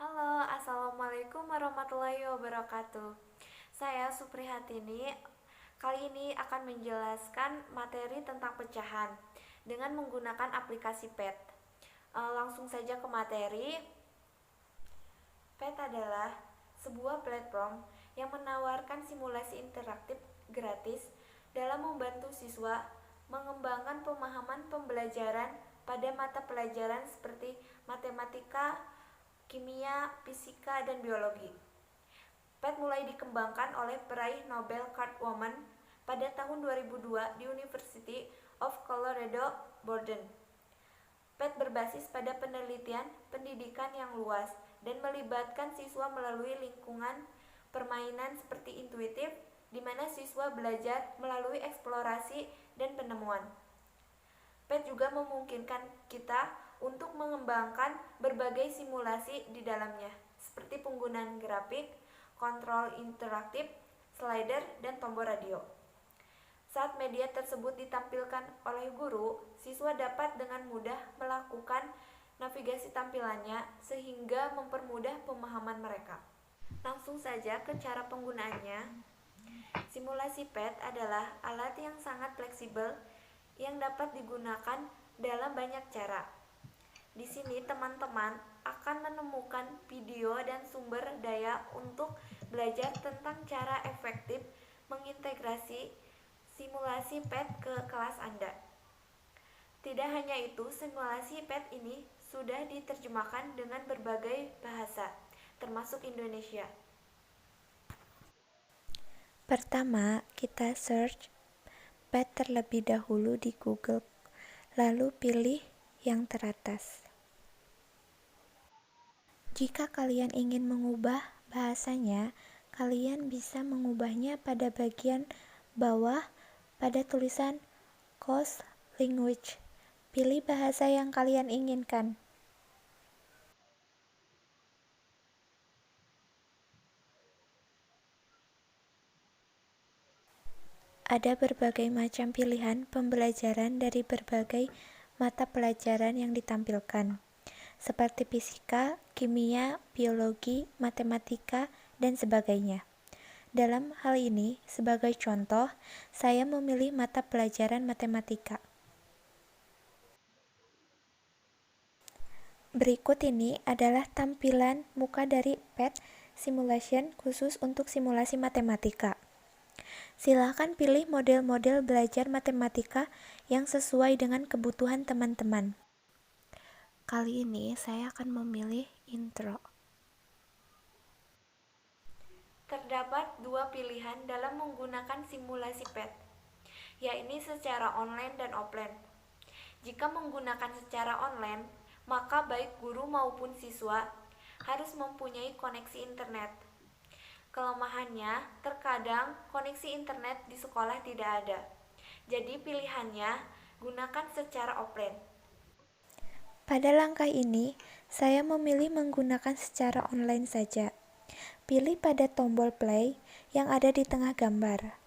Halo, Assalamualaikum warahmatullahi wabarakatuh. Saya Suprihatini. Kali ini akan menjelaskan materi tentang pecahan dengan menggunakan aplikasi PET. Langsung saja ke materi. PET adalah sebuah platform yang menawarkan simulasi interaktif gratis dalam membantu siswa mengembangkan pemahaman pembelajaran pada mata pelajaran seperti matematika, kimia, fisika, dan biologi. PET mulai dikembangkan oleh peraih Nobel Cartwoman pada tahun 2002 di University of Colorado Boulder. PET berbasis pada penelitian pendidikan yang luas dan melibatkan siswa melalui lingkungan permainan seperti intuitif, di mana siswa belajar melalui eksplorasi dan penemuan. PET juga memungkinkan kita untuk mengembangkan berbagai simulasi di dalamnya, seperti penggunaan grafik, kontrol interaktif, slider, dan tombol radio. Saat media tersebut ditampilkan oleh guru, siswa dapat dengan mudah melakukan navigasi tampilannya sehingga mempermudah pemahaman mereka. Langsung saja ke cara penggunaannya. Simulasi PET adalah alat yang sangat fleksibel yang dapat digunakan dalam banyak cara. Di sini teman-teman akan menemukan video dan sumber daya untuk belajar tentang cara efektif mengintegrasi simulasi PET ke kelas Anda. Tidak hanya itu, simulasi PET ini sudah diterjemahkan dengan berbagai bahasa, termasuk Indonesia. Pertama, kita search PET terlebih dahulu di Google, lalu pilih yang teratas. Jika kalian ingin mengubah bahasanya, kalian bisa mengubahnya pada bagian bawah pada tulisan Choose Language. Pilih bahasa yang kalian inginkan. Ada berbagai macam pilihan pembelajaran dari berbagai mata pelajaran yang ditampilkan, seperti fisika, kimia, biologi, matematika, dan sebagainya. Dalam hal ini, sebagai contoh, saya memilih mata pelajaran matematika. Berikut ini adalah tampilan muka dari PET Simulation khusus untuk simulasi matematika. Silakan pilih model-model belajar matematika yang sesuai dengan kebutuhan teman-teman. Kali ini saya akan memilih intro. Terdapat dua pilihan dalam menggunakan simulasi PET, yaitu secara online dan offline. Jika menggunakan secara online, maka baik guru maupun siswa harus mempunyai koneksi internet. Kelemahannya, terkadang koneksi internet di sekolah tidak ada. Jadi pilihannya, gunakan secara offline. Pada langkah ini, saya memilih menggunakan secara online saja. Pilih pada tombol play yang ada di tengah gambar.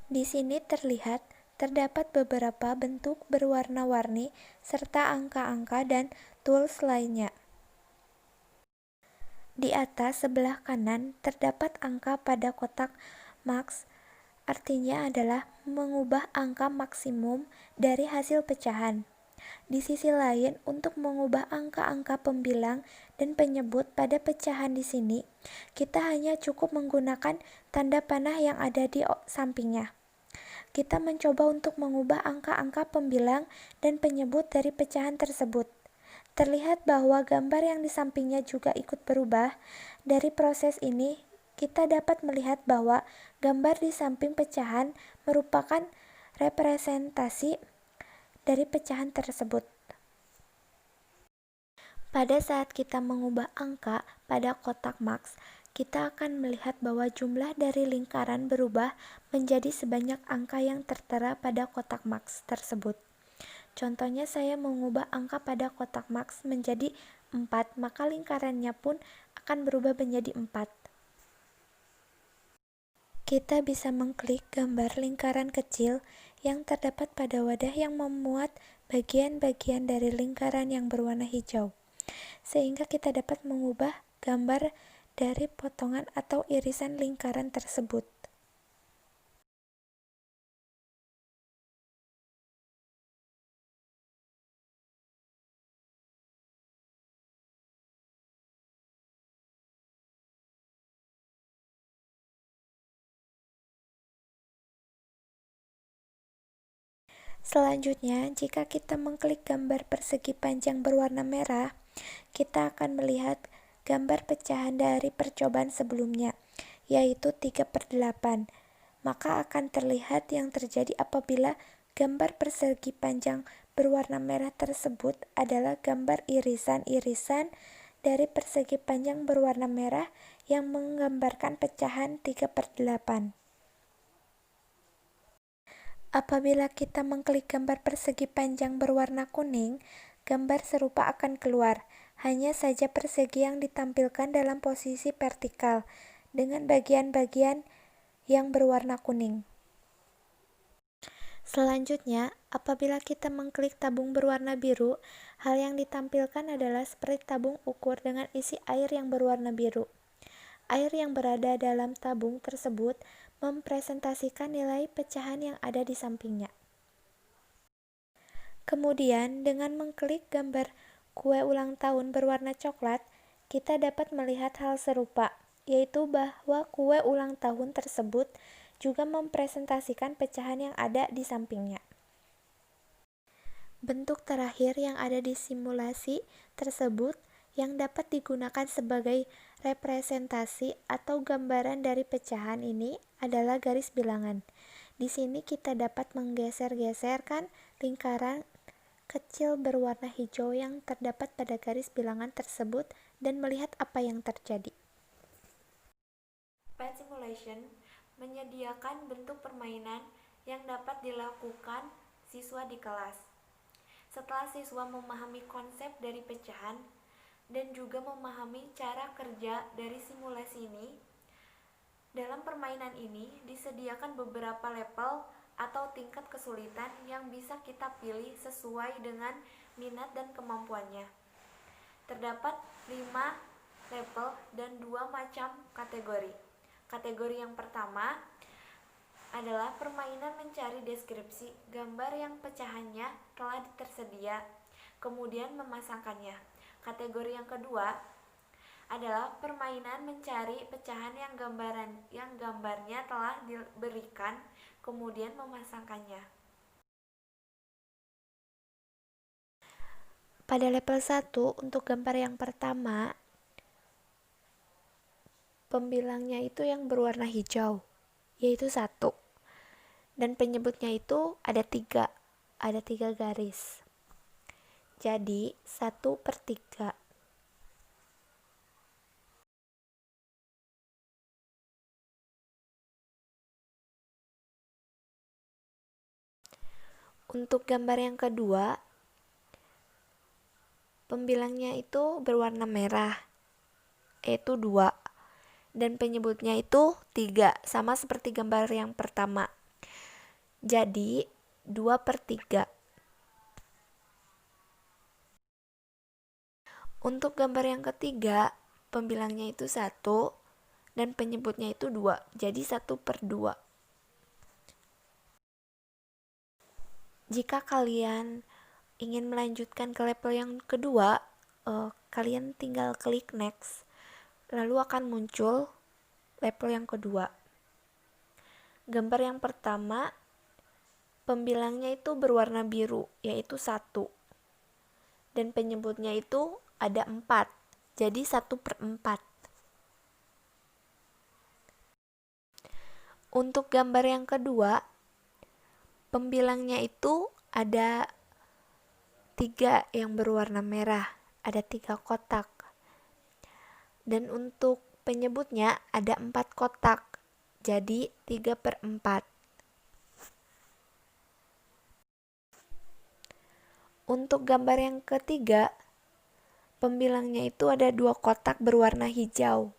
Di sini terdapat beberapa bentuk berwarna-warni serta angka-angka dan tools lainnya. Di atas sebelah kanan terdapat angka pada kotak max, artinya adalah mengubah angka maksimum dari hasil pecahan. Di sisi lain, untuk mengubah angka-angka pembilang dan penyebut pada pecahan di sini, kita hanya cukup menggunakan tanda panah yang ada di sampingnya. Kita mencoba untuk mengubah angka-angka pembilang dan penyebut dari pecahan tersebut. Terlihat bahwa gambar yang di sampingnya juga ikut berubah. Dari proses ini, kita dapat melihat bahwa gambar di samping pecahan merupakan representasi dari pecahan tersebut. Pada saat kita mengubah angka pada kotak max, kita akan melihat bahwa jumlah dari lingkaran berubah menjadi sebanyak angka yang tertera pada kotak Marx tersebut. Contohnya saya mengubah angka pada kotak Marx menjadi 4, maka lingkarannya pun akan berubah menjadi 4. Kita bisa mengklik gambar lingkaran kecil yang terdapat pada wadah yang memuat bagian-bagian dari lingkaran yang berwarna hijau, sehingga kita dapat mengubah gambar dari potongan atau irisan lingkaran tersebut. Selanjutnya, jika kita mengklik gambar persegi panjang berwarna merah, kita akan melihat gambar pecahan dari percobaan sebelumnya, yaitu 3/8. Maka akan terlihat yang terjadi apabila gambar persegi panjang berwarna merah tersebut adalah gambar irisan-irisan dari persegi panjang berwarna merah yang menggambarkan pecahan 3/8. Apabila kita mengklik gambar persegi panjang berwarna kuning, gambar serupa akan keluar. Hanya saja persegi yang ditampilkan dalam posisi vertikal, dengan bagian-bagian yang berwarna kuning. Selanjutnya, apabila kita mengklik tabung berwarna biru, hal yang ditampilkan adalah seperti tabung ukur dengan isi air yang berwarna biru. Air yang berada dalam tabung tersebut mempresentasikan nilai pecahan yang ada di sampingnya. Kemudian, dengan mengklik gambar kue ulang tahun berwarna coklat, kita dapat melihat hal serupa, yaitu bahwa kue ulang tahun tersebut juga mempresentasikan pecahan yang ada di sampingnya. Bentuk terakhir yang ada di simulasi tersebut yang dapat digunakan sebagai representasi atau gambaran dari pecahan ini adalah garis bilangan. Di sini kita dapat menggeser-geserkan lingkaran kecil berwarna hijau yang terdapat pada garis bilangan tersebut dan melihat apa yang terjadi. Pet Simulation menyediakan bentuk permainan yang dapat dilakukan siswa di kelas. Setelah siswa memahami konsep dari pecahan dan juga memahami cara kerja dari simulasi ini, dalam permainan ini disediakan beberapa level atau tingkat kesulitan yang bisa kita pilih sesuai dengan minat dan kemampuannya. Terdapat 5 level dan 2 macam kategori. Kategori yang pertama adalah permainan mencari deskripsi gambar yang pecahannya telah tersedia, kemudian memasangkannya. Kategori yang kedua adalah permainan mencari pecahan yang gambarnya telah diberikan, kemudian memasangkannya. Pada level 1, untuk gambar yang pertama, pembilangnya itu yang berwarna hijau, yaitu 1. Dan penyebutnya itu ada 3 garis. Jadi 1/3. Untuk gambar yang kedua, pembilangnya itu berwarna merah, yaitu 2. Dan penyebutnya itu 3, sama seperti gambar yang pertama. Jadi 2/3. Untuk gambar yang ketiga, pembilangnya itu 1 dan penyebutnya itu 2, jadi 1/2. Jika kalian ingin melanjutkan ke level yang kedua, kalian tinggal klik next, lalu akan muncul level yang kedua. Gambar yang pertama, pembilangnya itu berwarna biru, yaitu 1. Dan penyebutnya itu ada 4, jadi 1/4. Untuk gambar yang kedua, pembilangnya itu ada 3 yang berwarna merah, ada 3 kotak. Dan untuk Penyebutnya ada 4 kotak, jadi 3/4. Untuk gambar yang ketiga, pembilangnya itu ada 2 kotak berwarna hijau.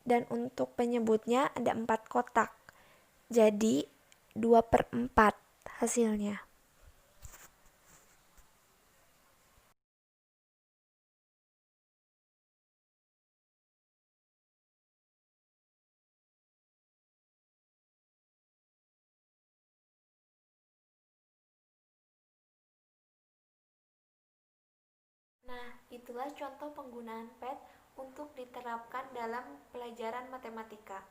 Dan untuk penyebutnya ada 4 kotak, jadi 2/4 hasilnya. Nah, itulah contoh penggunaan pet untuk diterapkan dalam pelajaran matematika.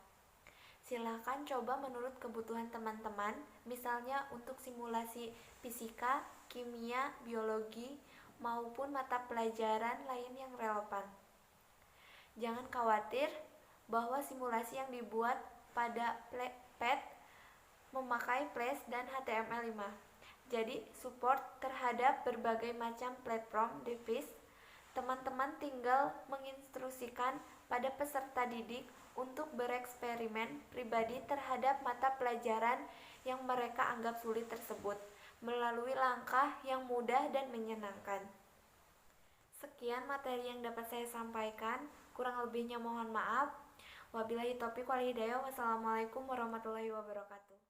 Silahkan coba menurut kebutuhan teman-teman, misalnya untuk simulasi fisika, kimia, biologi, maupun mata pelajaran lain yang relevan. Jangan khawatir bahwa simulasi yang dibuat pada PET memakai Flash dan HTML5. Jadi, support terhadap berbagai macam platform device. Teman-teman tinggal menginstruksikan pada peserta didik untuk bereksperimen pribadi terhadap mata pelajaran yang mereka anggap sulit tersebut melalui langkah yang mudah dan menyenangkan. Sekian materi yang dapat saya sampaikan, kurang lebihnya mohon maaf. Wabillahi taufiq wal hidayah. Wassalamualaikum warahmatullahi wabarakatuh.